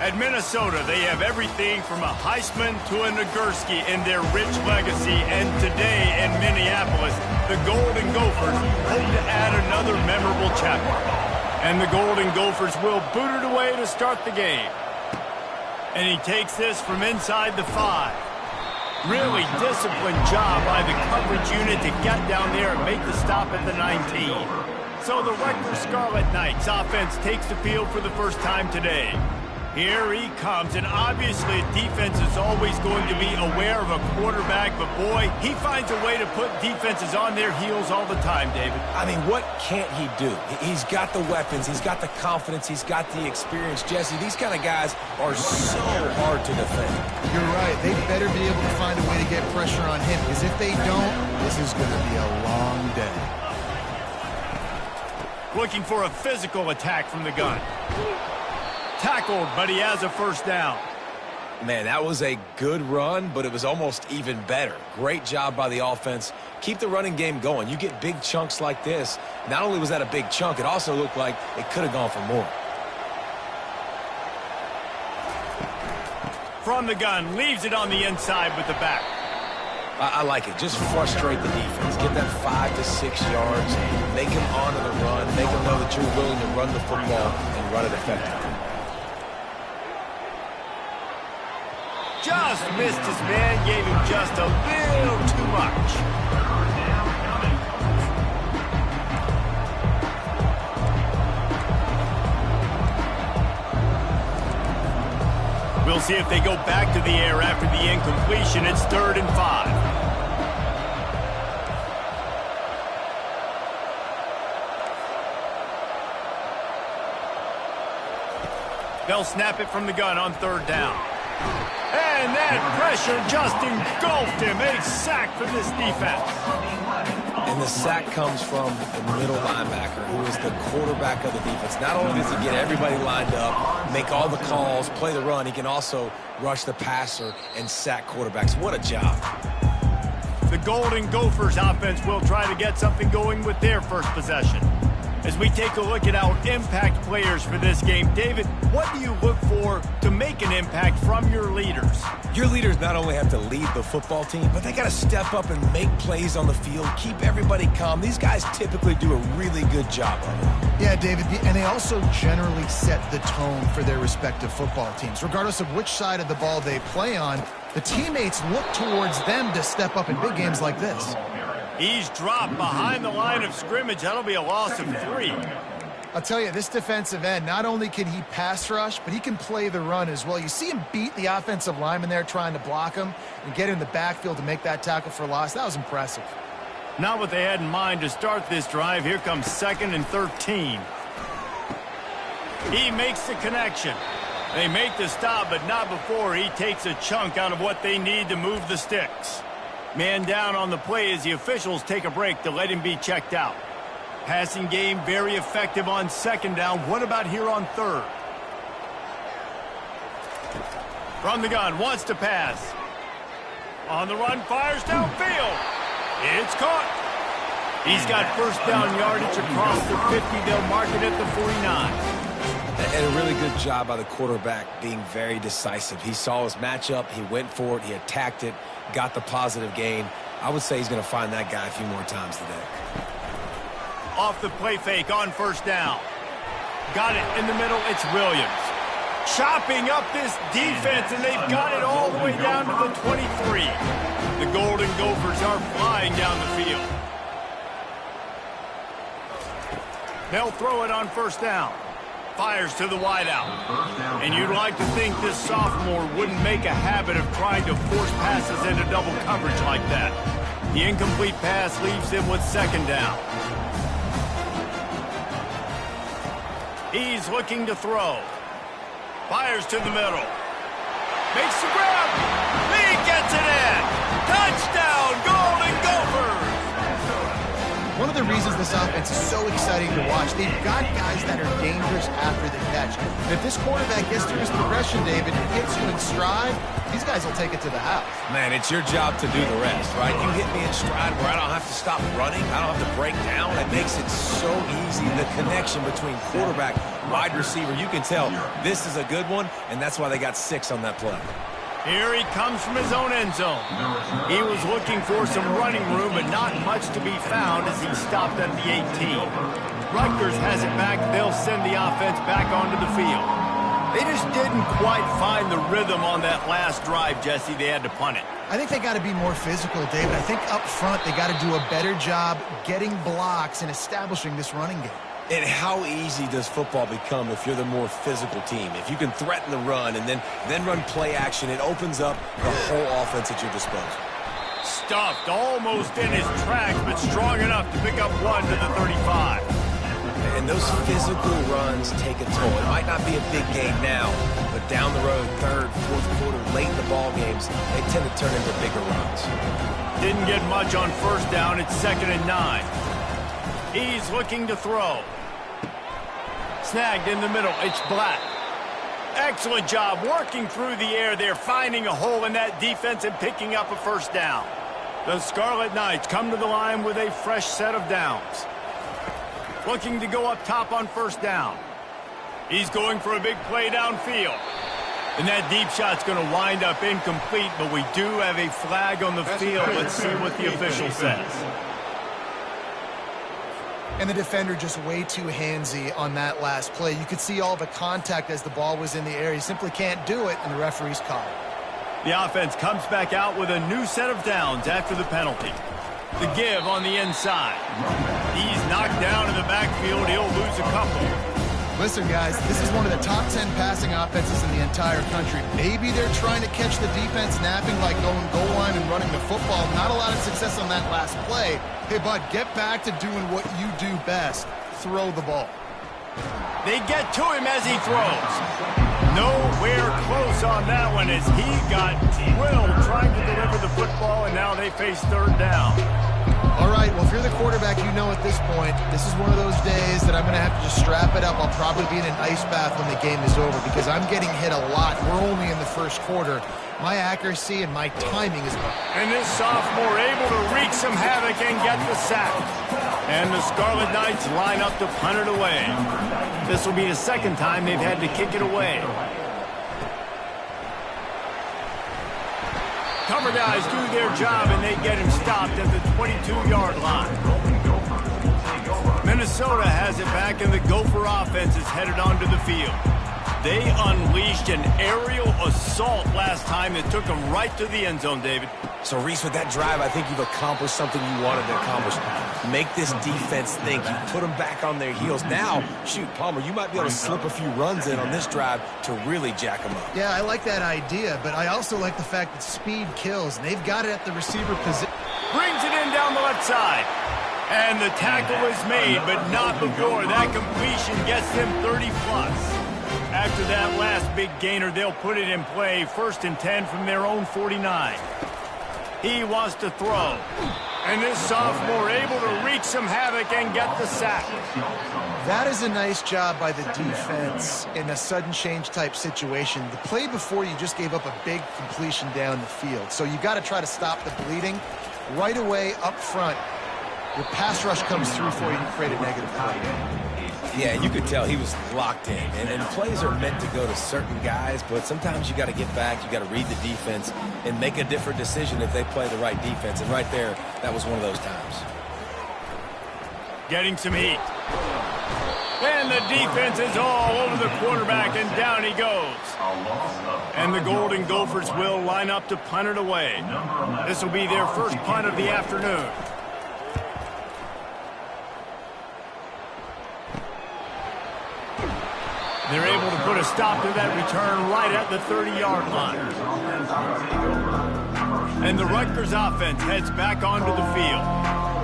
At Minnesota, they have everything from a Heisman to a Nagurski in their rich legacy. And today in Minneapolis, the Golden Gophers hope to add another memorable chapter. And the Golden Gophers will boot it away to start the game. And he takes this from inside the 5. Really disciplined job by the coverage unit to get down there and make the stop at the 19. So the Rector Scarlet Knights offense takes the field for the first time today. Here he comes, and obviously defense is always going to be aware of a quarterback, but boy, he finds a way to put defenses on their heels all the time, David. I mean, what can't he do? He's got the weapons, he's got the confidence, he's got the experience. Jesse, these kind of guys are so hard to defend. You're right. They better be able to find a way to get pressure on him, because if they don't, this is going to be a long day. Looking for a physical attack from the gun. Tackled, but he has a first down. Man, that was a good run, but it was almost even better. Great job by the offense. Keep the running game going. You get big chunks like this. Not only was that a big chunk, it also looked like it could have gone for more. From the gun, leaves it on the inside with the back. I like it. Just frustrate the defense. Get that 5 to 6 yards. Make them honor the run. Make them know that you're willing to run the football and run it effectively. Just missed his man, gave him just a little too much. We'll see if they go back to the air after the incompletion. It's 3rd and 5. They'll snap it from the gun on 3rd down. And that pressure just engulfed him. A sack for this defense. And the sack comes from the middle linebacker, who is the quarterback of the defense. Not only does he get everybody lined up, make all the calls, play the run, he can also rush the passer and sack quarterbacks. What a job. The Golden Gophers offense will try to get something going with their first possession. As we take a look at our impact players for this game, David, what do you look for to make an impact from your leaders? Your leaders not only have to lead the football team, but they got to step up and make plays on the field, keep everybody calm. These guys typically do a really good job of it. Yeah, David, and they also generally set the tone for their respective football teams. Regardless of which side of the ball they play on, the teammates look towards them to step up in big games like this. He's dropped behind the line of scrimmage. That'll be a loss of 3. I'll tell you, this defensive end, not only can he pass rush, but he can play the run as well. You see him beat the offensive lineman there trying to block him and get in the backfield to make that tackle for loss. That was impressive. Not what they had in mind to start this drive. Here comes 2nd and 13. He makes the connection. They make the stop, but not before he takes a chunk out of what they need to move the sticks. Man down on the play as the officials take a break to let him be checked out. Passing game very effective on 2nd down. What about here on 3rd? From the gun, wants to pass. On the run, fires downfield. It's caught. He's got first down yardage across the 50. They'll mark it at the 49. And a really good job by the quarterback being very decisive. He saw his matchup, he went for it, he attacked it, got the positive gain. I would say he's going to find that guy a few more times today. Off the play fake on 1st down. Got it in the middle, it's Williams. Chopping up this defense, and they've got it all the way down to the 23. The Golden Gophers are flying down the field. They'll throw it on 1st down. Fires to the wideout. And you'd like to think this sophomore wouldn't make a habit of trying to force passes into double coverage like that. The incomplete pass leaves him with 2nd down. He's looking to throw. Fires to the middle. Makes the grab. He gets it in. Touchdown, Golden Gophers. One of the reasons this offense is so exciting to watch, they've got guys that are dangerous after the catch. And if this quarterback gets through his progression, David, and hits you in stride, these guys will take it to the house. Man, it's your job to do the rest, right? You hit me in stride where I don't have to stop running. I don't have to break down. It makes it so easy. The connection between quarterback, wide receiver, you can tell this is a good one, and that's why they got 6 on that play. Here he comes from his own end zone. He was looking for some running room, but not much to be found as he stopped at the 18. Rutgers has it back. They'll send the offense back onto the field. They just didn't quite find the rhythm on that last drive, Jesse. They had to punt it. I think they got to be more physical, David. I think up front they got to do a better job getting blocks and establishing this running game. And how easy does football become if you're the more physical team? If you can threaten the run and then run play action, it opens up the whole offense at your disposal. Stuffed almost in his tracks, but strong enough to pick up 1 to the 35. And those physical runs take a toll. It might not be a big game now, but down the road, third, fourth quarter, late in the ball games, they tend to turn into bigger runs. Didn't get much on first down. It's 2nd and 9. He's looking to throw. Snagged in the middle. It's Black. Excellent job working through the air there, finding a hole in that defense and picking up a first down. The Scarlet Knights come to the line with a fresh set of downs. Looking to go up top on first down. He's going for a big play downfield. And that deep shot's going to wind up incomplete, but we do have a flag on the field. Let's see what the official says. And the defender just way too handsy on that last play. You could see all the contact as the ball was in the air. He simply can't do it, and the referee's called it. The offense comes back out with a new set of downs after the penalty. The give on the inside. He's knocked down in the backfield. He'll lose a couple. Listen, guys, this is one of the top 10 passing offenses in the entire country. Maybe they're trying to catch the defense napping by going goal line and running the football. Not a lot of success on that last play. Hey, bud, get back to doing what you do best. Throw the ball. They get to him as he throws. Nowhere close on that one as he got drilled trying to deliver the football, and now they face 3rd down. All right, well, if you're the quarterback, you know at this point, this is one of those days that I'm going to have to just strap it up. I'll probably be in an ice bath when the game is over because I'm getting hit a lot. We're only in the first quarter. My accuracy and my timing is... And this sophomore able to wreak some havoc and get the sack. And the Scarlet Knights line up to punt it away. This will be the 2nd time they've had to kick it away. Cover guys do their job, and they get him stopped at the 22-yard line. Minnesota has it back, and the Gopher offense is headed onto the field. They unleashed an aerial assault last time that took them right to the end zone, David. So, Reese, with that drive, I think you've accomplished something you wanted to accomplish. Make this defense think. You put them back on their heels. Now, shoot, Palmer, you might be able to slip a few runs in on this drive to really jack them up. Yeah, I like that idea, but I also like the fact that speed kills, and they've got it at the receiver position. Brings it in down the left side. And the tackle is made, but not before. That completion gets them 30-plus. After that last big gainer, they'll put it in play. 1st and 10 from their own 49. He wants to throw. And this sophomore able to wreak some havoc and get the sack. That is a nice job by the defense in a sudden change type situation. The play before, you just gave up a big completion down the field. So you got to try to stop the bleeding right away up front. Your pass rush comes through for you and create a negative play. Yeah, you could tell he was locked in. And plays are meant to go to certain guys, but sometimes you got to get back, you got to read the defense, and make a different decision if they play the right defense. And right there, that was one of those times. Getting some heat. And the defense is all over the quarterback, and down he goes. And the Golden Gophers will line up to punt it away. This will be their first punt of the afternoon. They're able to put a stop to that return right at the 30-yard line. And the Rutgers offense heads back onto the field.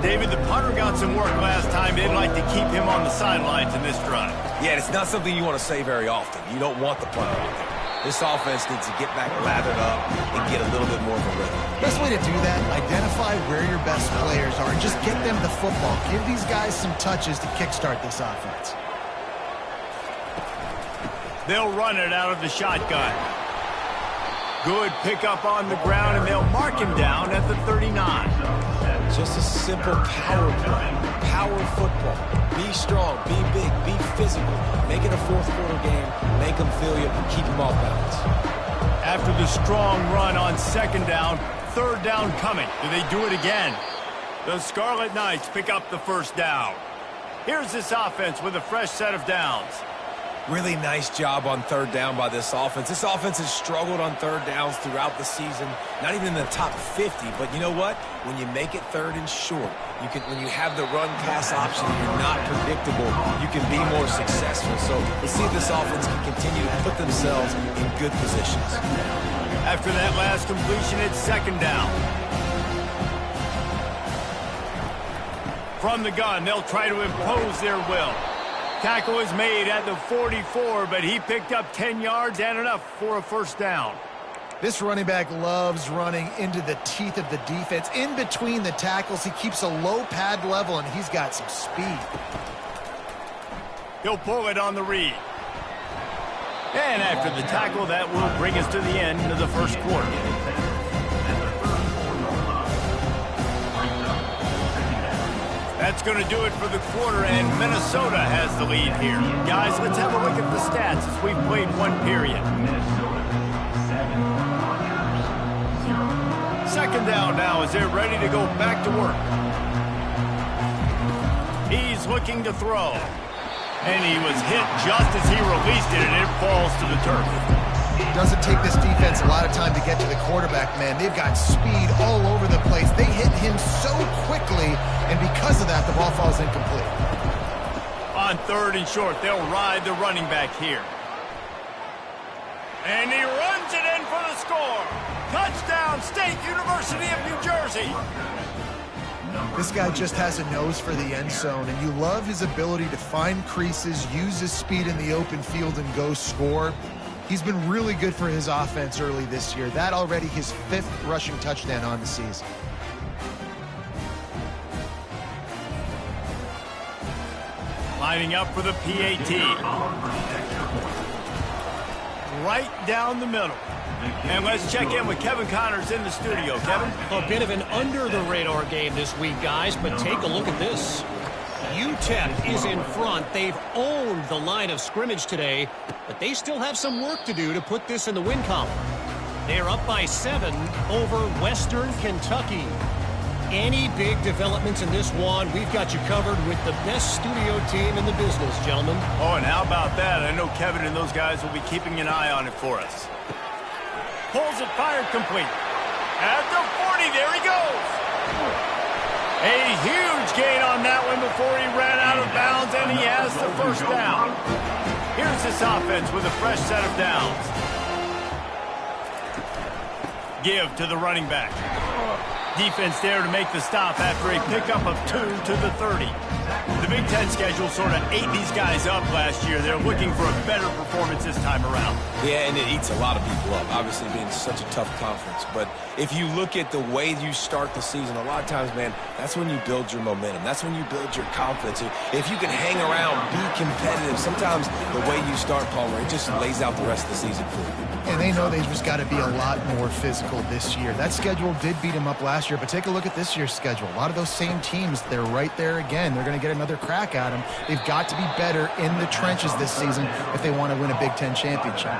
David, the punter got some work last time. They'd like to keep him on the sidelines in this drive. Yeah, it's not something you want to say very often. You don't want the punter out there. This offense needs to get back lathered up and get a little bit more of a rhythm. Best way to do that, identify where your best players are and just get them the football. Give these guys some touches to kickstart this offense. They'll run it out of the shotgun. Good pickup on the ground, and they'll mark him down at the 39. Just a simple power play. Power football. Be strong, be big, be physical. Make it a fourth quarter game. Make them feel you, keep them off balance. After the strong run on second down, third down coming. Do they do it again? The Scarlet Knights pick up the first down. Here's this offense with a fresh set of downs. Really nice job on third down by this offense. This offense has struggled on third downs throughout the season, not even in the top 50. But you know what? When you make it third and short, when you have the run-pass option, you're not predictable, you can be more successful. So let's see if this offense can continue to put themselves in good positions. After that last completion, it's second down. From the gun, they'll try to impose their will. Tackle is made at the 44, but he picked up 10 yards and enough for a first down. This running back loves running into the teeth of the defense. In between the tackles, he keeps a low pad level, and he's got some speed. He'll pull it on the read. And after the tackle, that will bring us to the end of the first quarter. That's going to do it for the quarter, and Minnesota has the lead here. Guys, let's have a look at the stats as we've played one period. Second down now as they're ready to go back to work. He's looking to throw. And he was hit just as he released it, and it falls to the turf. Doesn't take this defense a lot of time to get to the quarterback, man. They've got speed all over the place. They hit him so quickly, and because of that, the ball falls incomplete. On third and short, they'll ride the running back here. And he runs it in for the score. Touchdown, State University of New Jersey. This guy just has a nose for the end zone, and you love his ability to find creases, use his speed in the open field, and go score. He's been really good for his offense early this year. That already his 5th rushing touchdown on the season. Lining up for the PAT. Right down the middle. And let's check in with Kevin Connors in the studio. Kevin? A bit of an under-the-radar game this week, guys, but take a look at this. UTEP is in front. They've owned the line of scrimmage today, but they still have some work to do to put this in the win column. They're up by 7 over Western Kentucky. Any big developments in this one, we've got you covered with the best studio team in the business, gentlemen. Oh, and how about that? I know Kevin and those guys will be keeping an eye on it for us. Pulls it, fired, complete. At the 40, there he goes. A huge gain on that one before he ran out of bounds, and he has the first down. Here's this offense with a fresh set of downs. Give to the running back. Defense there to make the stop after a pickup of 2 to the 30. The Big Ten schedule sort of ate these guys up last year. They're looking for a better performance this time around. Yeah, and it eats a lot of people up, obviously being such a tough conference. But if you look at the way you start the season, a lot of times, man, that's when you build your momentum. That's when you build your confidence. If you can hang around, be competitive, sometimes the way you start, Palmer, it just lays out the rest of the season for you. And they know they've just got to be a lot more physical this year. That schedule did beat them up last year, but take a look at this year's schedule. A lot of those same teams, they're right there again. They're going to get another crack at them. They've got to be better in the trenches this season if they want to win a Big Ten championship.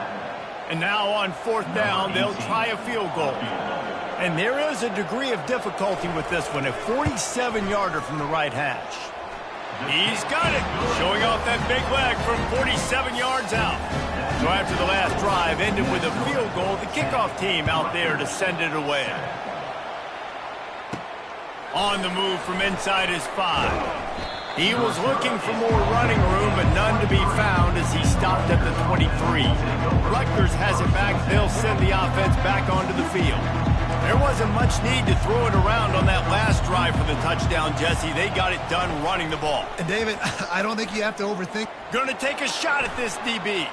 And now on fourth down, they'll try a field goal. And there is a degree of difficulty with this one, a 47-yarder from the right hash. He's got it, showing off that big leg from 47 yards out. So after the last drive ended with a field goal, the kickoff team out there to send it away. On the move from inside his 5. He was looking for more running room, but none to be found as he stopped at the 23. Rutgers has it back. They'll send the offense back onto the field. There wasn't much need to throw it around on that last drive for the touchdown, Jesse. They got it done running the ball. And David, I don't think you have to overthink. Going to take a shot at this DB.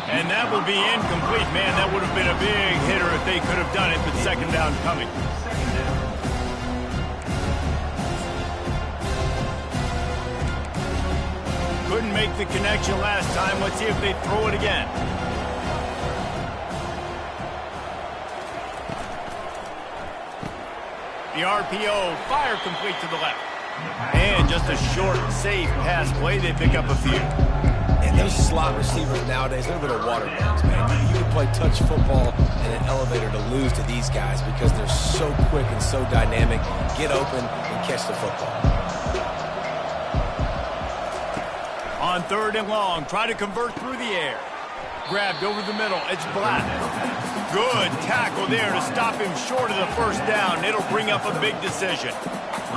And that will be incomplete. Man, that would have been a big hitter if they could have done it, but second down coming. couldn't make the connection last time. Let's see if they throw it again. The RPO, fire complete to the left. And just a short, safe pass play. They pick up a few. And those slot receivers nowadays, they're little water guns, man. You can play touch football in an elevator to lose to these guys because they're so quick and so dynamic. Get open and catch the football. On 3rd and long, try to convert through the air. Grabbed over the middle. It's Black. Good tackle there to stop him short of the first down. It'll bring up a big decision.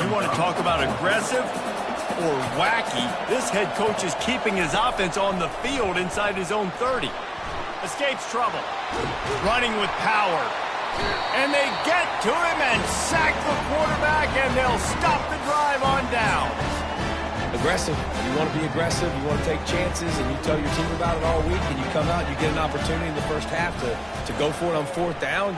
You want to talk about aggressive or wacky? This head coach is keeping his offense on the field inside his own 30. Escapes trouble. Running with power. And they get to him and sack the quarterback, and they'll stop the drive on down. Aggressive. You want to be aggressive. You want to take chances, and you tell your team about it all week, and you come out, you get an opportunity in the first half to go for it on 4th down.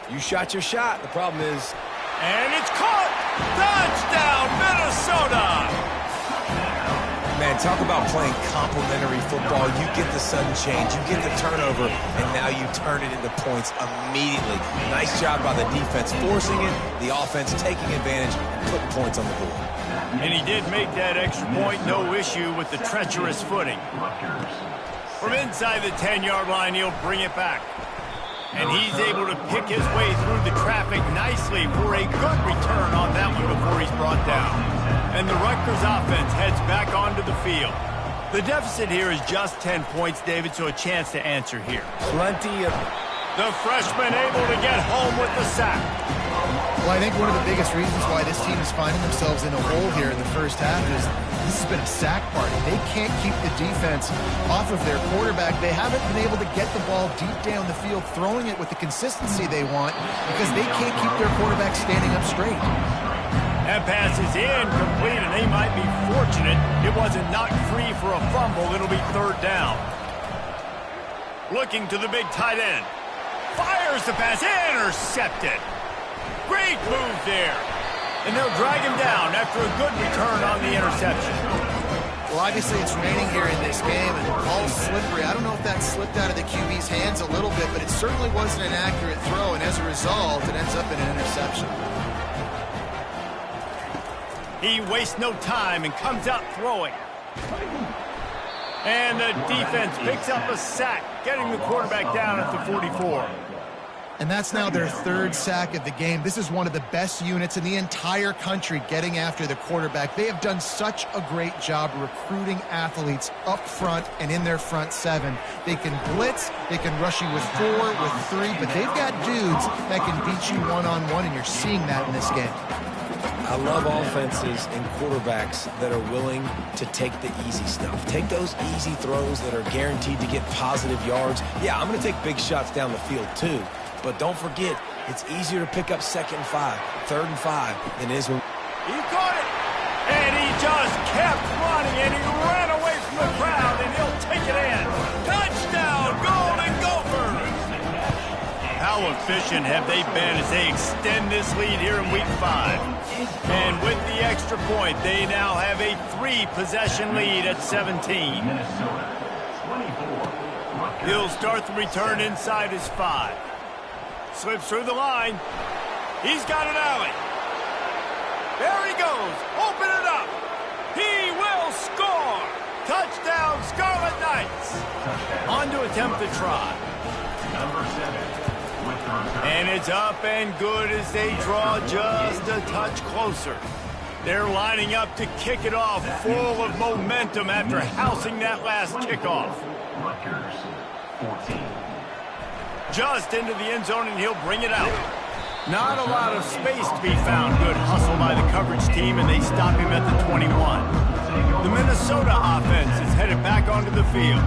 You shot your shot. The problem is... And it's caught! Touchdown, Minnesota! Man, talk about playing complementary football. You get the sudden change, you get the turnover, and now you turn it into points immediately. Nice job by the defense forcing it, the offense taking advantage and putting points on the board. And he did make that extra point, no issue with the treacherous footing. From inside the 10-yard line, he'll bring it back. And he's able to pick his way through the traffic nicely for a good return on that one before he's brought down. And the Rutgers offense heads back onto the field. The deficit here is just 10 points, David, so a chance to answer here. Plenty of... The freshman able to get home with the sack. Well, I think one of the biggest reasons why this team is finding themselves in a hole here in the first half is this has been a sack party. They can't keep the defense off of their quarterback. They haven't been able to get the ball deep down the field, throwing it with the consistency they want because they can't keep their quarterback standing up straight. That pass is incomplete, and they might be fortunate it wasn't knocked free for a fumble. It'll be 3rd down. Looking to the big tight end. Fires the pass, intercepted. Great move there. And they'll drag him down after a good return on the interception. Well, obviously it's raining here in this game, and the ball's slippery. I don't know if that slipped out of the QB's hands a little bit, but it certainly wasn't an accurate throw, and as a result, it ends up in an interception. He wastes no time and comes out throwing. And the defense picks up a sack, getting the quarterback down at the 44. And that's now their 3rd sack of the game. This is one of the best units in the entire country getting after the quarterback. They have done such a great job recruiting athletes up front and in their front 7. They can blitz, they can rush you with 4, with 3, but they've got dudes that can beat you one-on-one, and you're seeing that in this game. I love offenses and quarterbacks that are willing to take the easy stuff. Take those easy throws that are guaranteed to get positive yards. Yeah, I'm going to take big shots down the field too. But don't forget, it's easier to pick up 2nd and 5, 3rd and 5 than it is when... He caught it! And he just kept running, and he ran away from the crowd, and he'll take it in. Touchdown, Golden Gophers! How efficient have they been as they extend this lead here in Week 5? And with the extra point, they now have a 3-possession lead at 17. He'll start the return inside his 5. Slips through the line. He's got an alley. There he goes. Open it up. He will score. Touchdown, Scarlet Knights. On to attempt the try. And it's up and good as they draw just a touch closer. They're lining up to kick it off full of momentum after housing that last kickoff. Rutgers, 14. Just into the end zone, and he'll bring it out. Not a lot of space to be found. Good hustle by the coverage team, and they stop him at the 21. The Minnesota offense is headed back onto the field.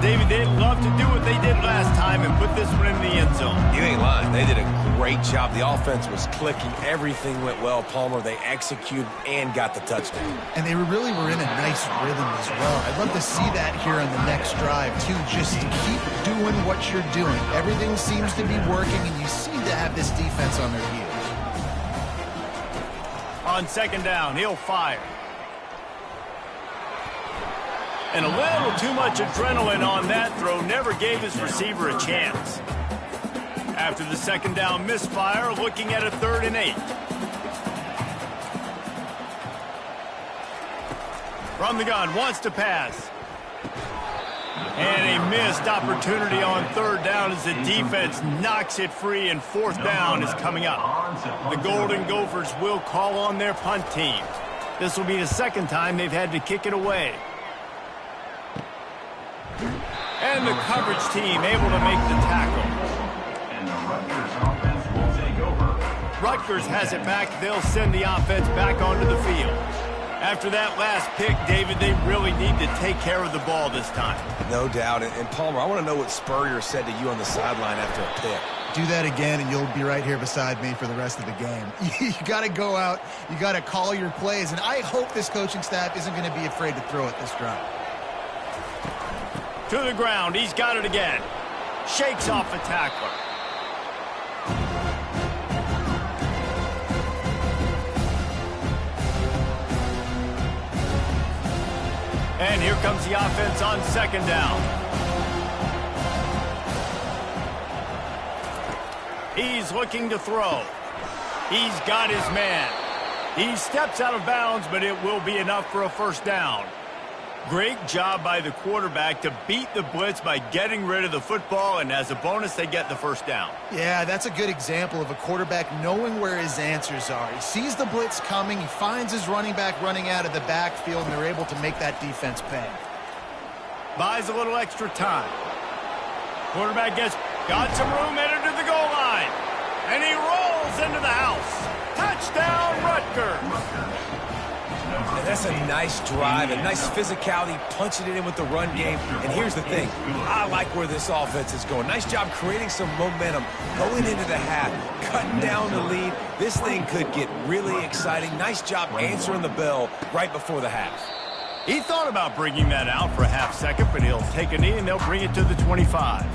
David, they'd love to do what they did last time and put this one in the end zone. You ain't lying. They did a great job. The offense was clicking. Everything went well, Palmer. They executed and got the touchdown. And they really were in a nice rhythm as well. I'd love to see that here on the next drive, too. Just keep doing what you're doing. Everything seems to be working, and you seem to have this defense on their heels. On 2nd down, he'll fire. And a little too much adrenaline on that throw never gave his receiver a chance. After the second down misfire, looking at a 3rd and 8. From the gun, wants to pass. And a missed opportunity on 3rd down as the defense knocks it free, and 4th down is coming up. The Golden Gophers will call on their punt team. This will be the 2nd time they've had to kick it away. And the coverage team able to make the tackle. And the Rutgers offense will take over. Rutgers has it back. They'll send the offense back onto the field. After that last pick, David, they really need to take care of the ball this time. No doubt. And Palmer, I want to know what Spurrier said to you on the sideline after a pick. Do that again, and you'll be right here beside me for the rest of the game. You got to go out. You got to call your plays, and I hope this coaching staff isn't going to be afraid to throw it this drive. To the ground. He's got it again. Shakes off the tackler. And here comes the offense on 2nd down. He's looking to throw. He's got his man. He steps out of bounds, but it will be enough for a 1st down. Great job by the quarterback to beat the blitz by getting rid of the football, and as a bonus, they get the 1st down. Yeah, that's a good example of a quarterback knowing where his answers are. He sees the blitz coming, he finds his running back running out of the backfield, and they're able to make that defense pay. Buys a little extra time. Quarterback got some room, headed to the goal line. And he rolls into the house. Touchdown, Rutgers. And that's a nice drive, a nice physicality, punching it in with the run game. And here's the thing. I like where this offense is going. Nice job creating some momentum, going into the half, cutting down the lead. This thing could get really exciting. Nice job answering the bell right before the half. He thought about bringing that out for a half second, but he'll take a knee and they'll bring it to the 25.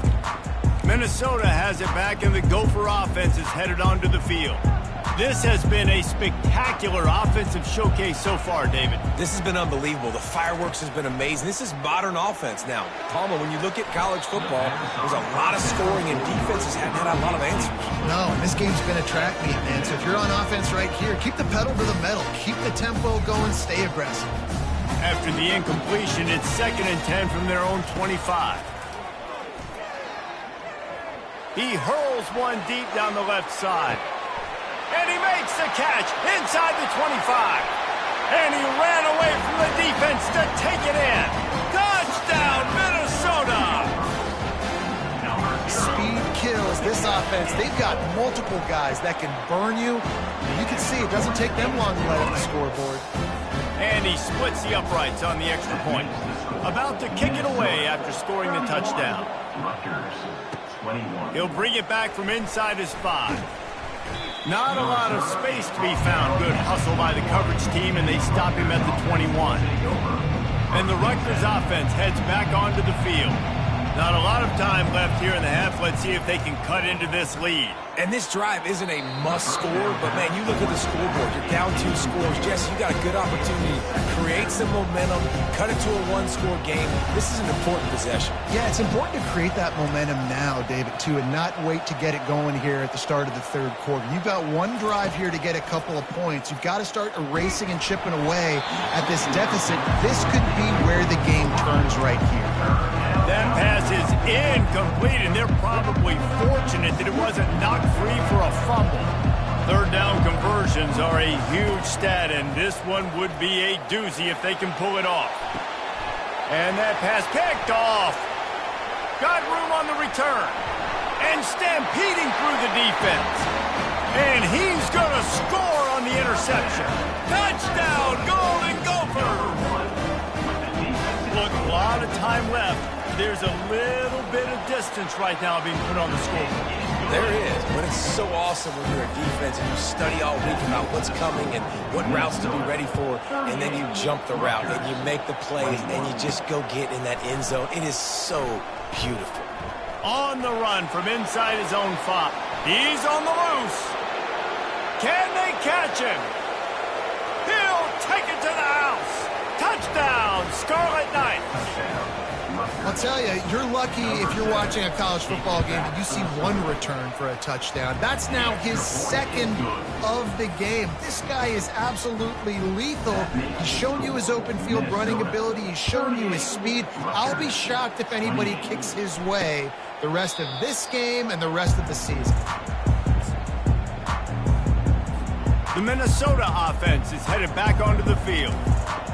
Minnesota has it back, and the Gopher offense is headed onto the field. This has been a spectacular offensive showcase so far, David. This has been unbelievable. The fireworks has been amazing. This is modern offense now. Palmer, when you look at college football, there's a lot of scoring, and defenses haven't had a lot of answers. No, and this game's been a track meet, man. So if you're on offense right here, keep the pedal to the metal. Keep the tempo going. Stay aggressive. After the incompletion, it's 2nd and 10 from their own 25. He hurls one deep down the left side. And he makes the catch inside the 25. And he ran away from the defense to take it in. Touchdown, Minnesota! Speed kills this offense. They've got multiple guys that can burn you. You can see it doesn't take them long to light up the scoreboard. And he splits the uprights on the extra point. About to kick it away after scoring the touchdown. He'll bring it back from inside his 5. Not a lot of space to be found. Good hustle by the coverage team, and they stop him at the 21. And the Rutgers offense heads back onto the field. Not a lot of time left here in the half. Let's see if they can cut into this lead. And this drive isn't a must score, but man, you look at the scoreboard. You're down 2 scores. Jesse, you got a good opportunity to create some momentum, cut it to a 1-score game. This is an important possession. Yeah, it's important to create that momentum now, David, too, and not wait to get it going here at the start of the 3rd quarter. You've got one drive here to get a couple of points. You've got to start erasing and chipping away at this deficit. This could be where the game turns right here. That pass is incomplete, and they're probably fortunate that it wasn't knocked free for a fumble. 3rd down conversions are a huge stat, and this one would be a doozy if they can pull it off. And that pass picked off. Got room on the return. And stampeding through the defense. And he's going to score on the interception. Touchdown, Golden Gophers! Look, a lot of time left. There's a little bit of distance right now being put on the scoreboard. There is, but it's so awesome when you're a defense and you study all week about what's coming and what routes to be ready for, and then you jump the route and you make the plays and you just go get in that end zone. It is so beautiful. On the run from inside his own 5. He's on the loose. Can they catch him? He'll take it to the house. Touchdown! Touchdown, Scarlet Knights. I'll tell you, you're lucky if you're watching a college football game and you see one return for a touchdown. That's now his second of the game. This guy is absolutely lethal. He's shown you his open field running ability. He's shown you his speed. I'll be shocked if anybody kicks his way the rest of this game and the rest of the season. The Minnesota offense is headed back onto the field.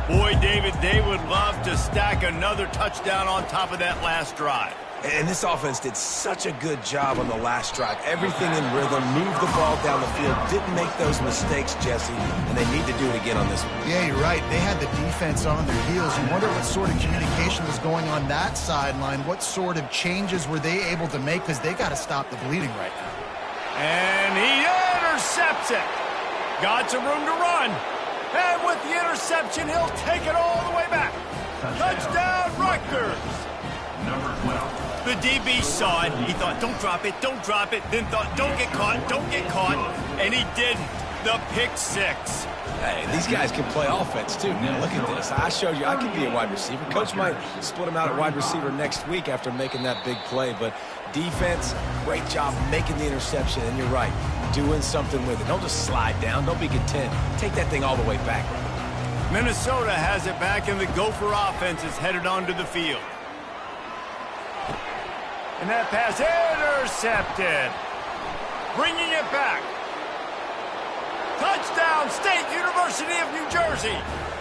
Boy, David, they would love to stack another touchdown on top of that last drive. And this offense did such a good job on the last drive. Everything in rhythm, moved the ball down the field, didn't make those mistakes, Jesse, and they need to do it again on this one. Yeah, you're right. They had the defense on their heels. You wonder what sort of communication was going on that sideline. What sort of changes were they able to make? Because they got to stop the bleeding right now. And he intercepts it. Got some room to run. And with the interception, he'll take it all the way back. Touchdown, Rutgers. Number 12. The DB saw it. He thought, don't drop it, don't drop it. Then thought, don't get caught, don't get caught. And he didn't. The pick six. Hey, these guys can play offense, too. Now, look at this. I showed you I could be a wide receiver. Coach might split him out at wide receiver next week after making that big play. But defense, great job making the interception. And you're right, doing something with it. Don't just slide down. Don't be content. Take that thing all the way back. Minnesota has it back, and the Gopher offense is headed onto the field. And that pass intercepted. Bringing it back. Touchdown, State University of New Jersey.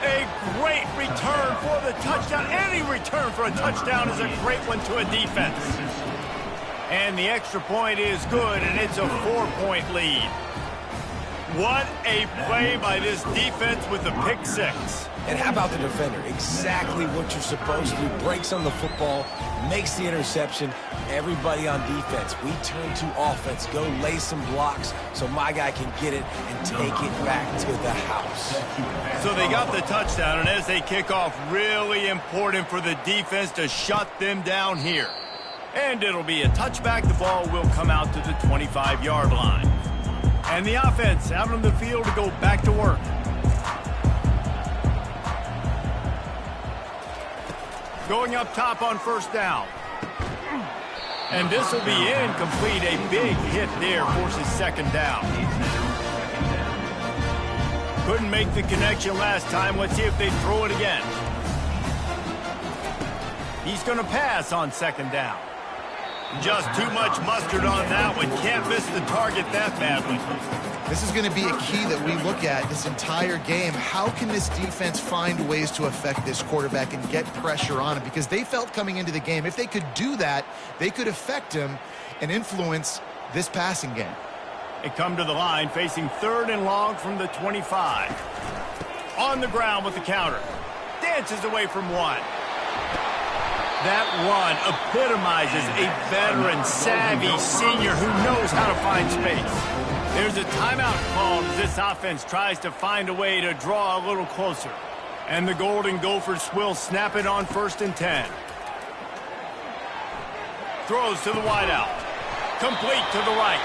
A great return for the touchdown. Any return for a touchdown is a great one to a defense. And the extra point is good, and it's a 4-point lead. What a play by this defense with the pick six. And how about the defender? Exactly what you're supposed to do. Breaks on the football, makes the interception. Everybody on defense, we turn to offense. Go lay some blocks so my guy can get it and take it back to the house. So they got the touchdown, and as they kick off, really important for the defense to shut them down here. And it'll be a touchback. The ball will come out to the 25-yard line. And the offense out on the field to go back to work. Going up top on first down. And this will be incomplete. A big hit there forces second down. Couldn't make the connection last time. Let's see if they throw it again. He's going to pass on second down. Just too much mustard on that one. Can't miss the target that badly. This is going to be a key that we look at this entire game. How can this defense find ways to affect this quarterback and get pressure on him? Because they felt coming into the game, if they could do that, they could affect him and influence this passing game. They come to the line facing 3rd and long from the 25. On the ground with the counter. Dances away from one. That run epitomizes a veteran, savvy senior who knows how to find space. There's a timeout called as this offense tries to find a way to draw a little closer. And the Golden Gophers will snap it on 1st and 10. Throws to the wideout. Complete to the right.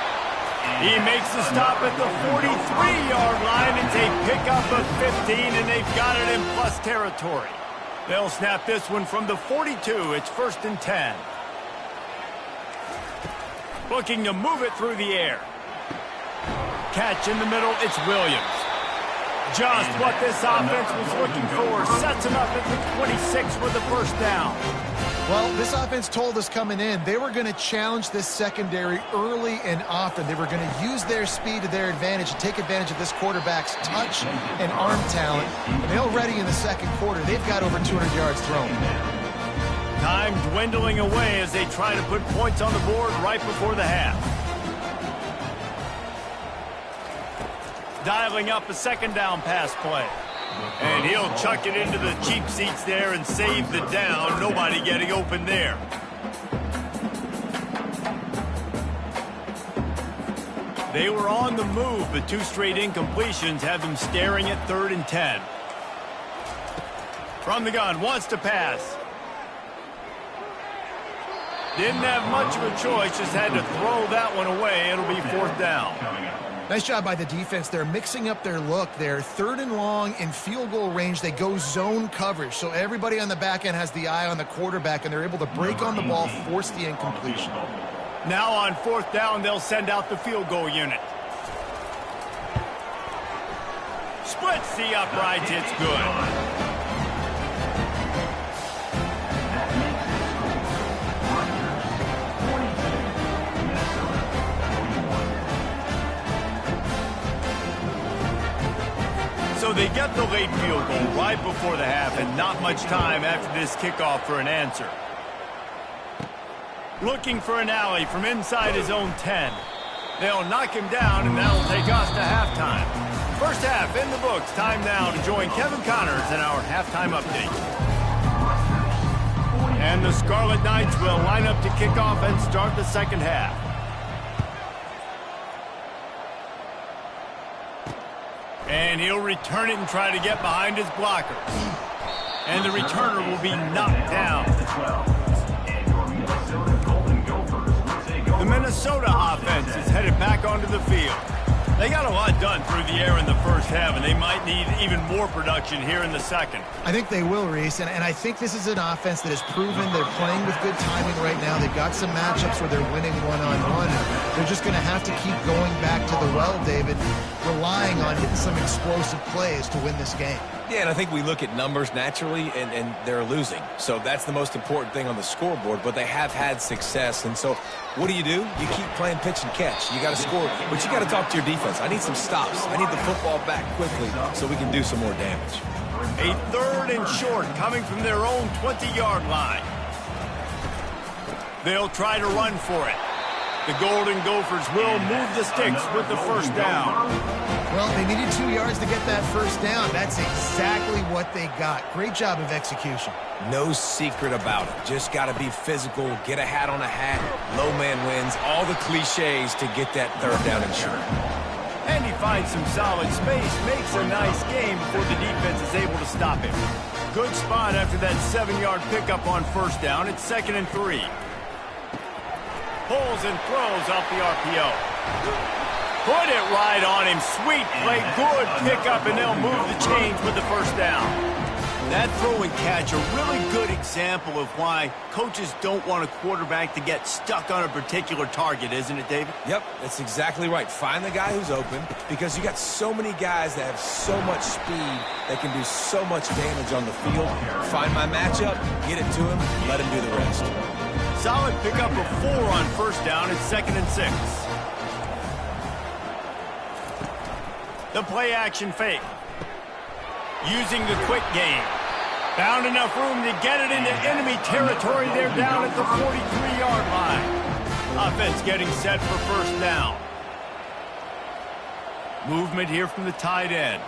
He makes the stop at the 43-yard line. It's a pickup of 15, and they've got it in plus territory. They'll snap this one from the 42. It's 1st and 10. Looking to move it through the air. Catch in the middle. It's Williams. Just what this offense was looking for. Sets him up at the 26 with the first down. Well, this offense told us coming in they were going to challenge this secondary early and often. They were going to use their speed to their advantage and take advantage of this quarterback's touch and arm talent. And they're already in the second quarter. They've got over 200 yards thrown. Time dwindling away as they try to put points on the board right before the half. Dialing up a second down pass play. And he'll chuck it into the cheap seats there and save the down. Nobody getting open there. They were on the move, but 2 straight incompletions have them staring at 3rd and 10. From the gun, wants to pass. Didn't have much of a choice, just had to throw that one away. It'll be 4th down. Nice job by the defense. They're mixing up their look. They're 3rd and long in field goal range. They go zone coverage. So everybody on the back end has the eye on the quarterback, and they're able to break on the ball, force the incompletion. Now on 4th down, they'll send out the field goal unit. Splits the uprights. It's good. So they get the late field goal right before the half, and not much time after this kickoff for an answer. Looking for an alley from inside his own 10. They'll knock him down, and that'll take us to halftime. First half in the books. Time now to join Kevin Connors in our halftime update. And the Scarlet Knights will line up to kick off and start the second half. And he'll return it and try to get behind his blockers. And the returner will be knocked down. The Minnesota offense is headed back onto the field. They got a lot done through the air in the first half, and they might need even more production here in the second. I think they will, Reese, and I think this is an offense that has proven they're playing with good timing right now. They've got some matchups where they're winning one-on-one. They're just going to have to keep going back to the well, David, relying on hitting some explosive plays to win this game. Yeah, and I think we look at numbers naturally, and they're losing. So that's the most important thing on the scoreboard, but they have had success. And so what do? You keep playing pitch and catch. You got to score, but you got to talk to your defense. I need some stops. I need the football back quickly so we can do some more damage. A 3rd and short coming from their own 20-yard line. They'll try to run for it. The Golden Gophers will move the sticks with the first down. Well, they needed 2 yards to get that first down. That's exactly what they got. Great job of execution. No secret about it. Just got to be physical, get a hat on a hat, low man wins, all the cliches to get that 3rd down and short. And he finds some solid space, makes a nice game before the defense is able to stop him. Good spot after that 7-yard pickup on first down. It's 2nd and 3. Pulls and throws off the RPO. Put it right on him. Sweet play, good pickup, and they'll move the chains with the first down. That throw and catch, a really good example of why coaches don't want a quarterback to get stuck on a particular target, isn't it, David? Yep, that's exactly right. Find the guy who's open, because you got so many guys that have so much speed that can do so much damage on the field. Find my matchup, get it to him, let him do the rest. Solid pickup of 4 on first down. It's 2nd and 6. The play action fake. Using the quick game. Found enough room to get it into enemy territory. They're down at the 43-yard line. Offense getting set for first down. Movement here from the tight end.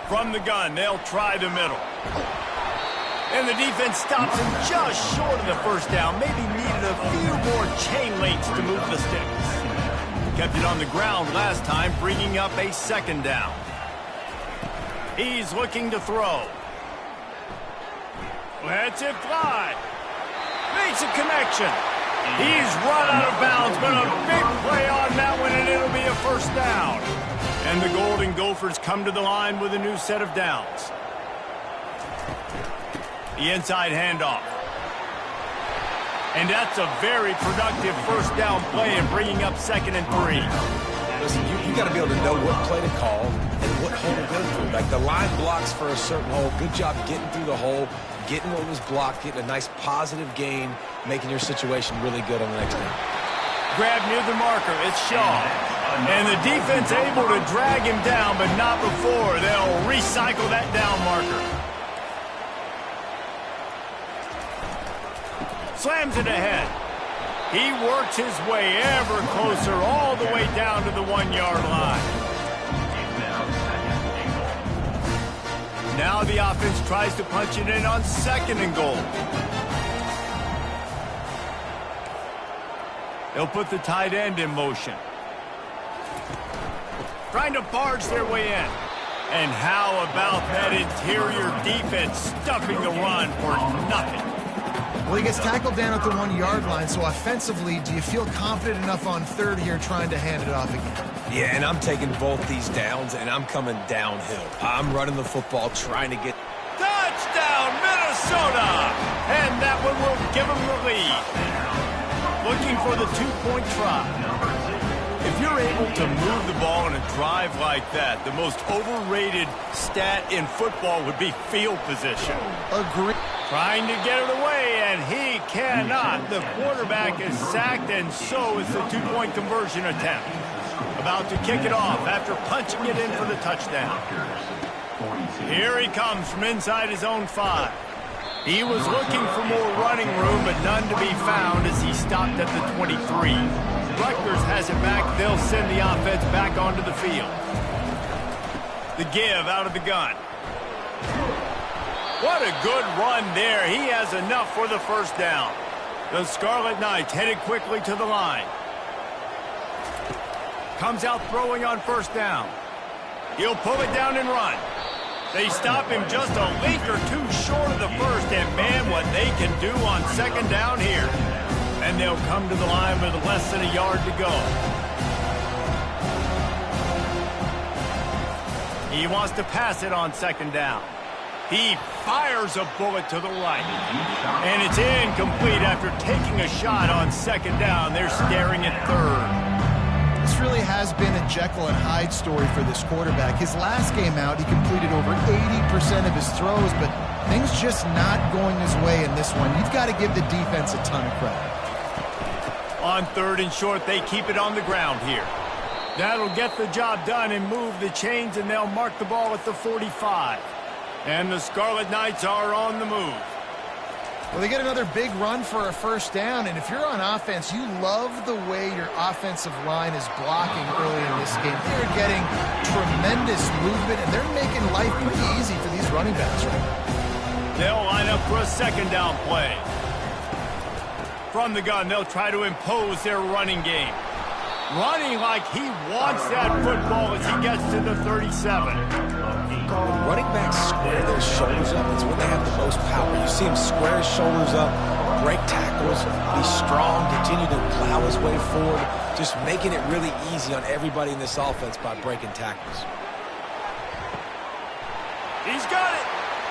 From the gun, they'll try the middle. And the defense stops him just short of the first down. Maybe needed a few more chain links to move the sticks. Kept it on the ground last time, bringing up a 2nd down. He's looking to throw. Lets it fly. Makes a connection. He's run out of bounds, but a big play on that one, and it'll be a first down. And the Golden Gophers come to the line with a new set of downs. The inside handoff. And that's a very productive first down play and bringing up 2nd and 3. Listen, you got to be able to know what play to call and what hole to go through. Like the line blocks for a certain hole. Good job getting through the hole, getting what was blocked, getting a nice positive gain, making your situation really good on the next down. Grab near the marker. It's Shaw. And the defense able to drag him down, but not before. They'll recycle that down marker. Slams it ahead. He works his way ever closer all the way down to the 1-yard line. Now the offense tries to punch it in on 2nd and goal. They'll put the tight end in motion. Trying to barge their way in. And how about that interior defense stuffing the run for nothing? Well, he gets tackled down at the 1-yard line, so offensively, do you feel confident enough on third here trying to hand it off again? Yeah, and I'm taking both these downs, and I'm coming downhill. I'm running the football, trying to get... Touchdown, Minnesota! And that one will give them the lead. Looking for the 2-point try. If you're able to move the ball in a drive like that, the most overrated stat in football would be field position. Agree. Trying to get it away, and he cannot. The quarterback is sacked, and so is the 2-point conversion attempt. About to kick it off after punching it in for the touchdown. Here he comes from inside his own 5. He was looking for more running room, but none to be found as he stopped at the 23. Rutgers has it back. They'll send the offense back onto the field. The give out of the gun. What a good run there. He has enough for the first down. The Scarlet Knights headed quickly to the line. Comes out throwing on first down. He'll pull it down and run. They stop him just a length or two short of the first, and man, what they can do on second down here. And they'll come to the line with less than a yard to go. He wants to pass it on second down. He fires a bullet to the right. And it's incomplete after taking a shot on second down. They're staring at third. This really has been a Jekyll and Hyde story for this quarterback. His last game out, he completed over 80% of his throws, but things just not going his way in this one. You've got to give the defense a ton of credit. On third and short, they keep it on the ground here. That'll get the job done and move the chains, and they'll mark the ball at the 45. And the Scarlet Knights are on the move. Well, they get another big run for a first down, and if you're on offense, you love the way your offensive line is blocking early in this game. They're getting tremendous movement, and they're making life pretty easy for these running backs right now. They'll line up for a second down play. From the gun, they'll try to impose their running game. Running like he wants that football as he gets to the 37. When running backs square their shoulders up, it's when they have the most power. You see him square his shoulders up, break tackles, be strong, continue to plow his way forward, just making it really easy on everybody in this offense by breaking tackles. He's got it.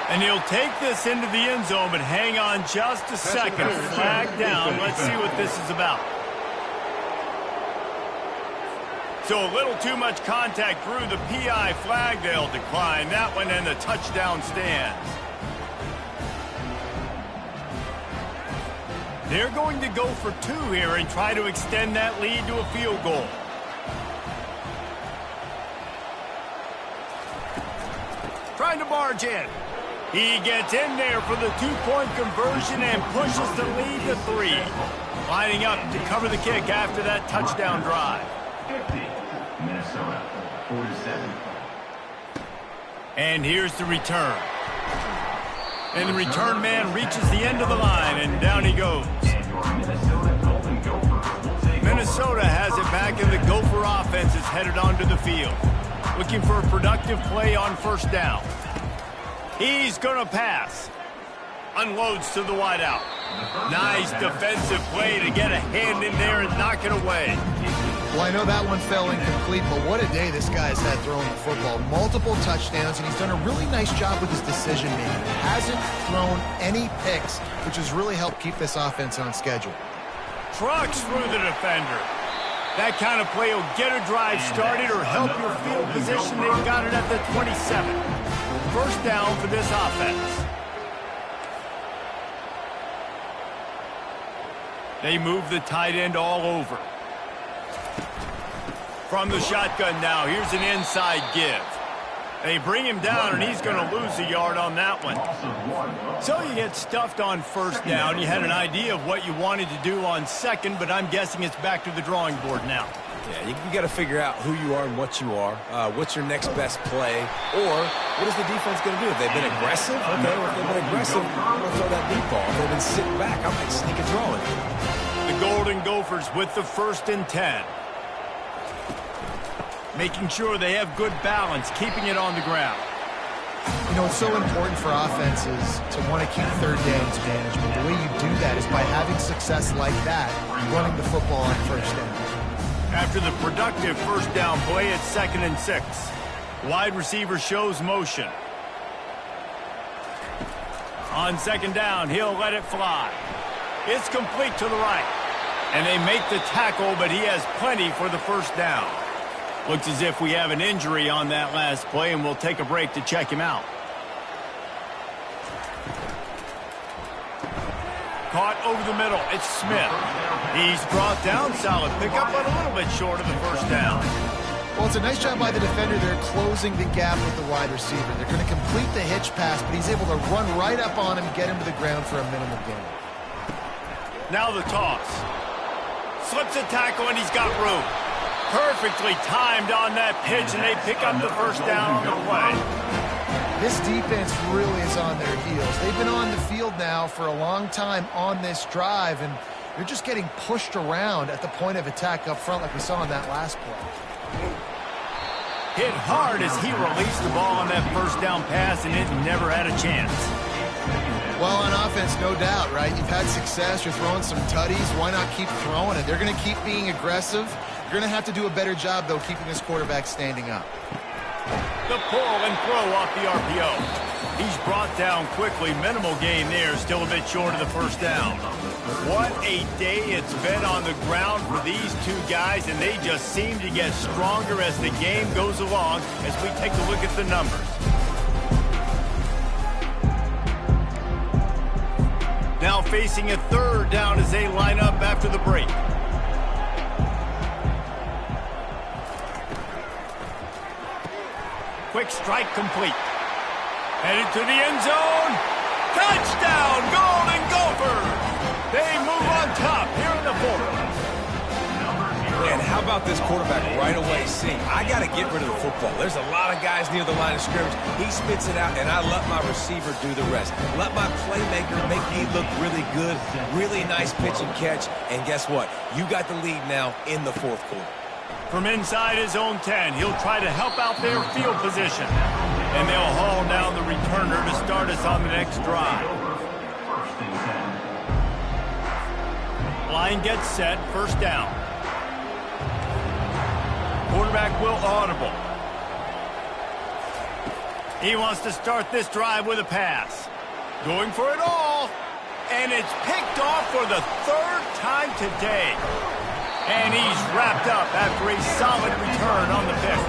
And he'll take this into the end zone, but hang on just a second. Flag down. Let's see what this is about. So a little too much contact through the PI flag. They'll decline that one, and the touchdown stands. They're going to go for 2 here and try to extend that lead to a field goal. Trying to barge in. He gets in there for the 2-point conversion and pushes the lead to 3. Lining up to cover the kick after that touchdown drive. 50, Minnesota, 47. And here's the return. And the return man reaches the end of the line, and down he goes. Minnesota has it back, and the Gopher offense is headed onto the field. Looking for a productive play on first down. He's going to pass. Unloads to the wideout. Nice defensive play to get a hand in there and knock it away. Well, I know that one fell incomplete, but what a day this guy's had throwing the football. Multiple touchdowns, and he's done a really nice job with his decision-making. Hasn't thrown any picks, which has really helped keep this offense on schedule. Trucks through the defender. That kind of play will get a drive started or help your field position. They've got it at the 27. First down for this offense. They move the tight end all over. From the shotgun now, here's an inside give. They bring him down, and he's going to lose a yard on that one. So you get stuffed on first down. You had an idea of what you wanted to do on second, but I'm guessing it's back to the drawing board now. Yeah, you got to figure out who you are and what you are. What's your next best play? Or what is the defense going to do? If they've been aggressive, okay, well, if they've been aggressive, I'm going to throw that deep ball. If they've been sitting back, I might sneak a draw in. The Golden Gophers with the 1st and 10. Making sure they have good balance, keeping it on the ground. You know, it's so important for offenses to want to keep third downs management. The way you do that is by having success like that, running the football on first down. After the productive first down play, it's 2nd and 6. Wide receiver shows motion. On 2nd down, he'll let it fly. It's complete to the right. And they make the tackle, but he has plenty for the first down. Looks as if we have an injury on that last play, and we'll take a break to check him out. Caught over the middle. It's Smith. He's brought down. Solid pickup, but a little bit short of the first down. Well, it's a nice job by the defender. They're closing the gap with the wide receiver. They're going to complete the hitch pass, but he's able to run right up on him, get him to the ground for a minimal gain. Now the toss. Slips a tackle, and he's got room. Perfectly timed on that pitch, and they pick up the first down on the play. This defense really is on their heels. They've been on the field now for a long time on this drive, and they're just getting pushed around at the point of attack up front like we saw in that last play. Hit hard as he released the ball on that first down pass, and it never had a chance. Well, on offense, no doubt, right? You've had success. You're throwing some tutties. Why not keep throwing it? They're going to keep being aggressive. You're going to have to do a better job, though, keeping this quarterback standing up. The pull and throw off the RPO. He's brought down quickly. Minimal gain there. Still a bit short of the first down. What a day it's been on the ground for these two guys, and they just seem to get stronger as the game goes along as we take a look at the numbers. Now facing a 3rd down as they line up after the break. Quick strike complete. Headed to the end zone. Touchdown, Golden Gophers! They move on top here in the 4th. And how about this quarterback right away seeing, I got to get rid of the football. There's a lot of guys near the line of scrimmage. He spits it out, and I let my receiver do the rest. Let my playmaker make me look really good. Really nice pitch and catch. And guess what? You got the lead now in the 4th quarter. From inside his own 10, he'll try to help out their field position. And they'll haul down the returner to start us on the next drive. Line gets set, first down. Quarterback will audible. He wants to start this drive with a pass. Going for it all. And it's picked off for the 3rd time today. And he's wrapped up after a solid return on the pick.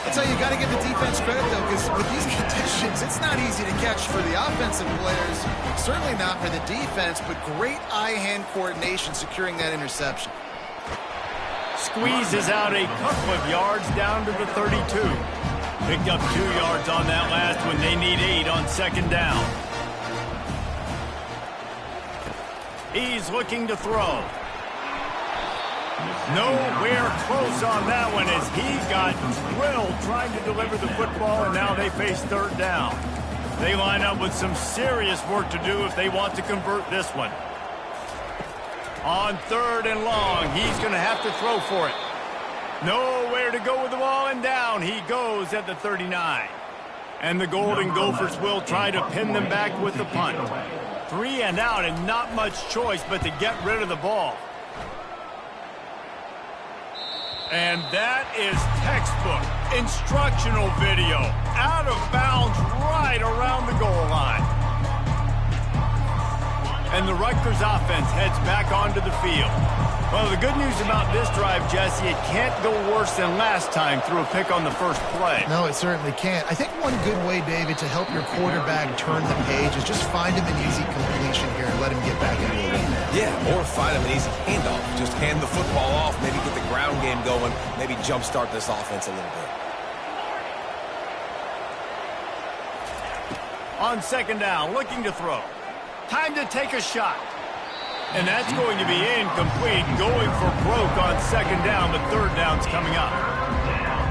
I'll tell you, you got to give the defense credit, though, because with these conditions, it's not easy to catch for the offensive players. Certainly not for the defense, but great eye-hand coordination securing that interception. Squeezes out a couple of yards down to the 32. Picked up 2 yards on that last one. They need 8 on 2nd down. He's looking to throw. Nowhere close on that one as he got drilled trying to deliver the football, and now they face 3rd down. They line up with some serious work to do if they want to convert this one. On 3rd and long, he's going to have to throw for it. Nowhere to go with the ball, and down he goes at the 39. And the Golden Gophers will try to pin them back with the punt. 3 and out, and not much choice but to get rid of the ball. And that is textbook instructional video. Out of bounds right around the goal line. And the Rutgers offense heads back onto the field. Well, the good news about this drive, Jesse, it can't go worse than last time through a pick on the first play. No, it certainly can't. I think one good way, David, to help your quarterback turn the page is just find him an easy completion here and let him get back into the game. Yeah, or find him an easy handoff. Just hand the football off, maybe get the ground game going, maybe jumpstart this offense a little bit. On 2nd down, looking to throw. Time to take a shot. And that's going to be incomplete. Going for broke on 2nd down, but 3rd down's coming up.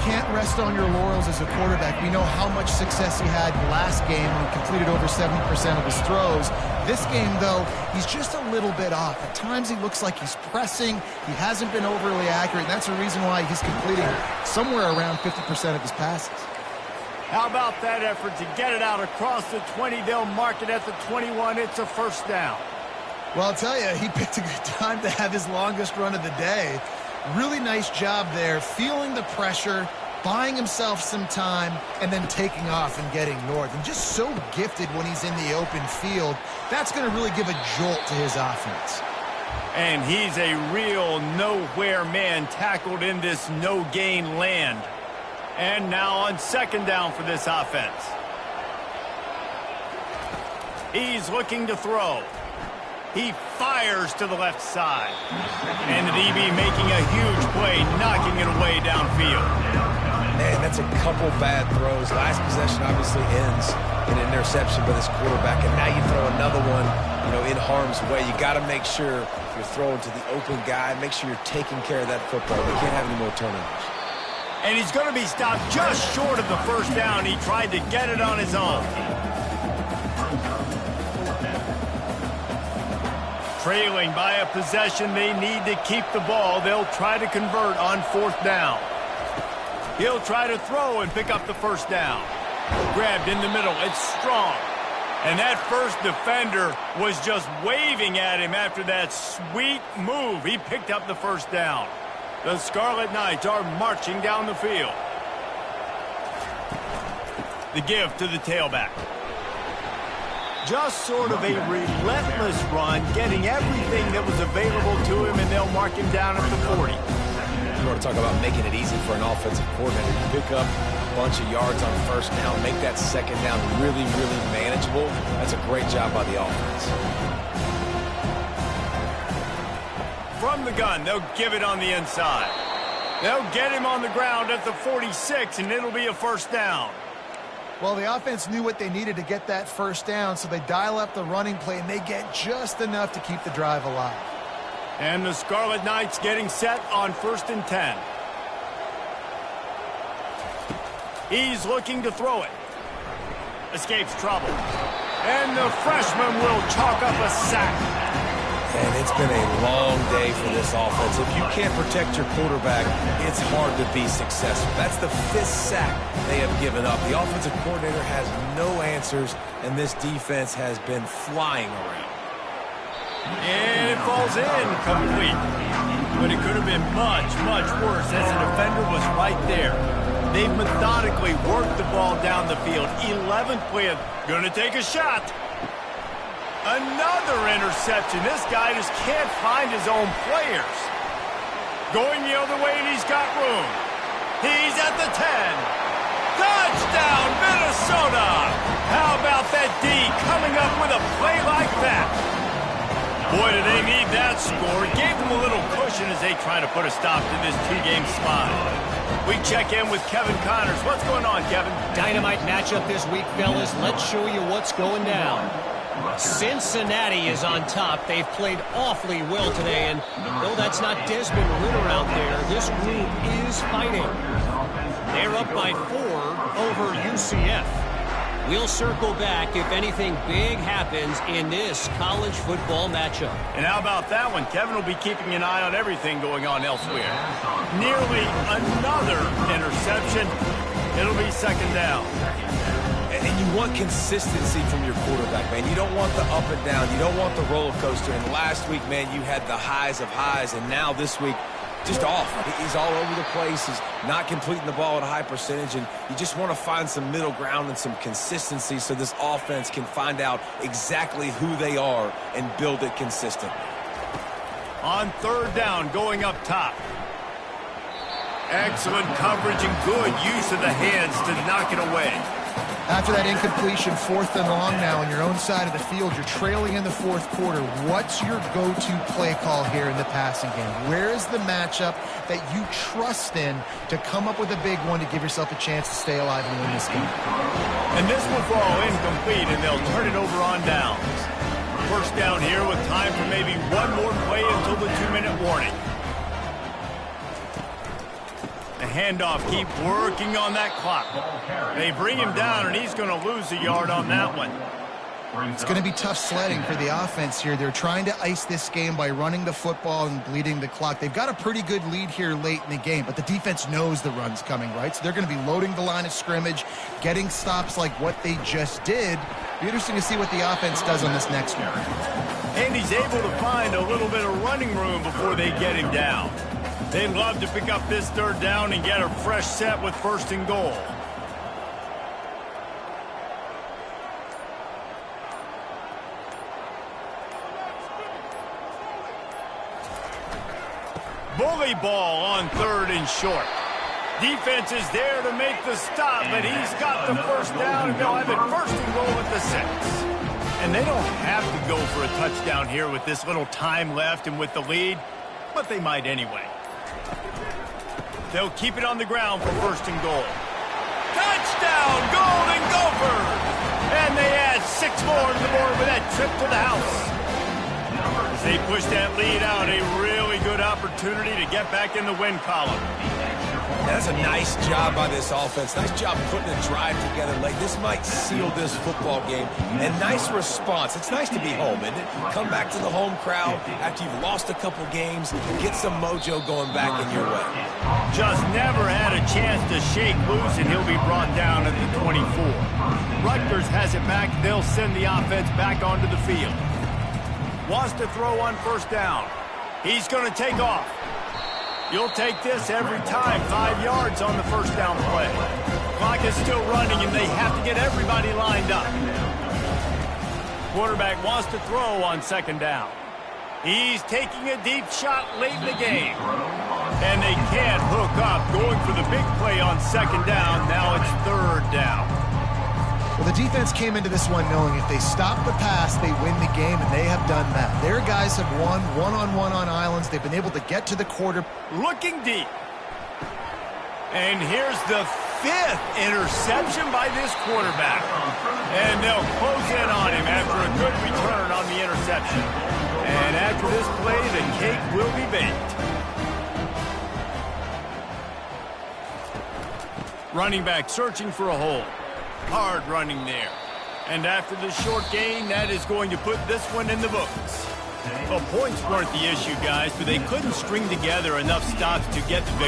Can't rest on your laurels as a quarterback. We know how much success he had last game when he completed over 70% of his throws. This game, though, he's just a little bit off. At times he looks like he's pressing. He hasn't been overly accurate, and that's the reason why he's completing somewhere around 50% of his passes. How about that effort to get it out across the 20? They'll mark it at the 21. It's a first down. Well, I'll tell you, he picked a good time to have his longest run of the day. Really nice job there, feeling the pressure, buying himself some time, and then taking off and getting north. And just so gifted when he's in the open field. That's going to really give a jolt to his offense. And he's a real nowhere man tackled in this no-gain land. And now on second down for this offense. He's looking to throw. He fires to the left side. And the DB making a huge play, knocking it away downfield. Man, that's a couple bad throws. Last possession obviously ends in an interception by this quarterback, and now you throw another one, in harm's way. You got to make sure you're throwing to the open guy. Make sure you're taking care of that football. You can't have any more turnovers. And he's going to be stopped just short of the first down. He tried to get it on his own. Trailing by a possession, they need to keep the ball. They'll try to convert on fourth down. He'll try to throw and pick up the first down. Grabbed in the middle. It's strong. And that first defender was just waving at him after that sweet move. He picked up the first down. The Scarlet Knights are marching down the field. The give to the tailback. Just sort of a relentless run, getting everything that was available to him, and they'll mark him down at the 40. You want to talk about making it easy for an offensive coordinator. You pick up a bunch of yards on first down, make that second down really, really manageable. That's a great job by the offense. From the gun, they'll give it on the inside. They'll get him on the ground at the 46, and it'll be a first down. Well, the offense knew what they needed to get that first down, so they dial up the running play, and they get just enough to keep the drive alive. And the Scarlet Knights getting set on 1st and 10. He's looking to throw it. Escapes trouble. And the freshman will chalk up a sack. And it's been a long day for this offense. If you can't protect your quarterback, it's hard to be successful. That's the 5th sack they have given up. The offensive coordinator has no answers, and this defense has been flying around. And it falls in complete. But it could have been much, much worse as the defender was right there. They've methodically worked the ball down the field. 11th play, gonna take a shot. Another interception. This guy just can't find his own players. Going the other way, and he's got room. He's at the 10. Touchdown, Minnesota! How about that D coming up with a play like that? Boy, do they need that score. Gave them a little cushion as they try to put a stop to this two-game slide. We check in with Kevin Connors. What's going on, Kevin? Dynamite matchup this week, fellas. Let's show you what's going down. Cincinnati is on top. They've played awfully well today, and though that's not Desmond Ritter out there, this group is fighting. They're up by 4 over UCF. We'll circle back if anything big happens in this college football matchup. And how about that one? Kevin will be keeping an eye on everything going on elsewhere. Nearly another interception. It'll be second down. And you want consistency from your quarterback, man. You don't want the up and down. You don't want the roller coaster. And last week, man, you had the highs of highs. And now this week, just off. He's all over the place. He's not completing the ball at a high percentage. And you just want to find some middle ground and some consistency so this offense can find out exactly who they are and build it consistently. On third down, going up top. Excellent coverage and good use of the hands to knock it away. After that incompletion, 4th and long now on your own side of the field, you're trailing in the 4th quarter. What's your go-to play call here in the passing game? Where is the matchup that you trust in to come up with a big one to give yourself a chance to stay alive and win this game? And this will fall incomplete, and they'll turn it over on downs. First down here with time for maybe one more play until the 2-minute warning. The handoff, keep working on that clock. They bring him down, and he's going to lose a yard on that one. It's going to be tough sledding for the offense here. They're trying to ice this game by running the football and bleeding the clock. They've got a pretty good lead here late in the game, but the defense knows the run's coming, right? So they're going to be loading the line of scrimmage, getting stops like what they just did. Be interesting to see what the offense does on this next one. And he's able to find a little bit of running room before they get him down. They'd love to pick up this third down and get a fresh set with 1st and goal. Bully ball on 3rd and short. Defense is there to make the stop, but he's got the first down, and they'll have it 1st and goal at the 6. And they don't have to go for a touchdown here with this little time left and with the lead, but they might anyway. They'll keep it on the ground for 1st and goal. Touchdown, Golden Gophers! And they add 6 more to the board with that trip to the house. As they push that lead out, a really good opportunity to get back in the win column. That's a nice job by this offense. Nice job putting a drive together late. This might seal this football game. And nice response. It's nice to be home, isn't it? Come back to the home crowd after you've lost a couple games. Get some mojo going back in your way. Just never had a chance to shake loose, and he'll be brought down at the 24. Rutgers has it back. They'll send the offense back onto the field. Wants to throw on 1st down. He's going to take off. You'll take this every time. 5 yards on the 1st down play. Clock is still running, and they have to get everybody lined up. Quarterback wants to throw on 2nd down. He's taking a deep shot late in the game. And they can't hook up. Going for the big play on 2nd down. Now it's 3rd down. Well, the defense came into this one knowing if they stop the pass, they win the game, and they have done that. Their guys have won one-on-one on islands. They've been able to get to the quarter. Looking deep. And here's the 5th interception by this quarterback. And they'll close in on him after a good return on the interception. And after this play, the cake will be baked. Running back searching for a hole. Hard running there. And after the short gain, that is going to put this one in the books. Well, points weren't the issue, guys, but they couldn't string together enough stops to get the victory.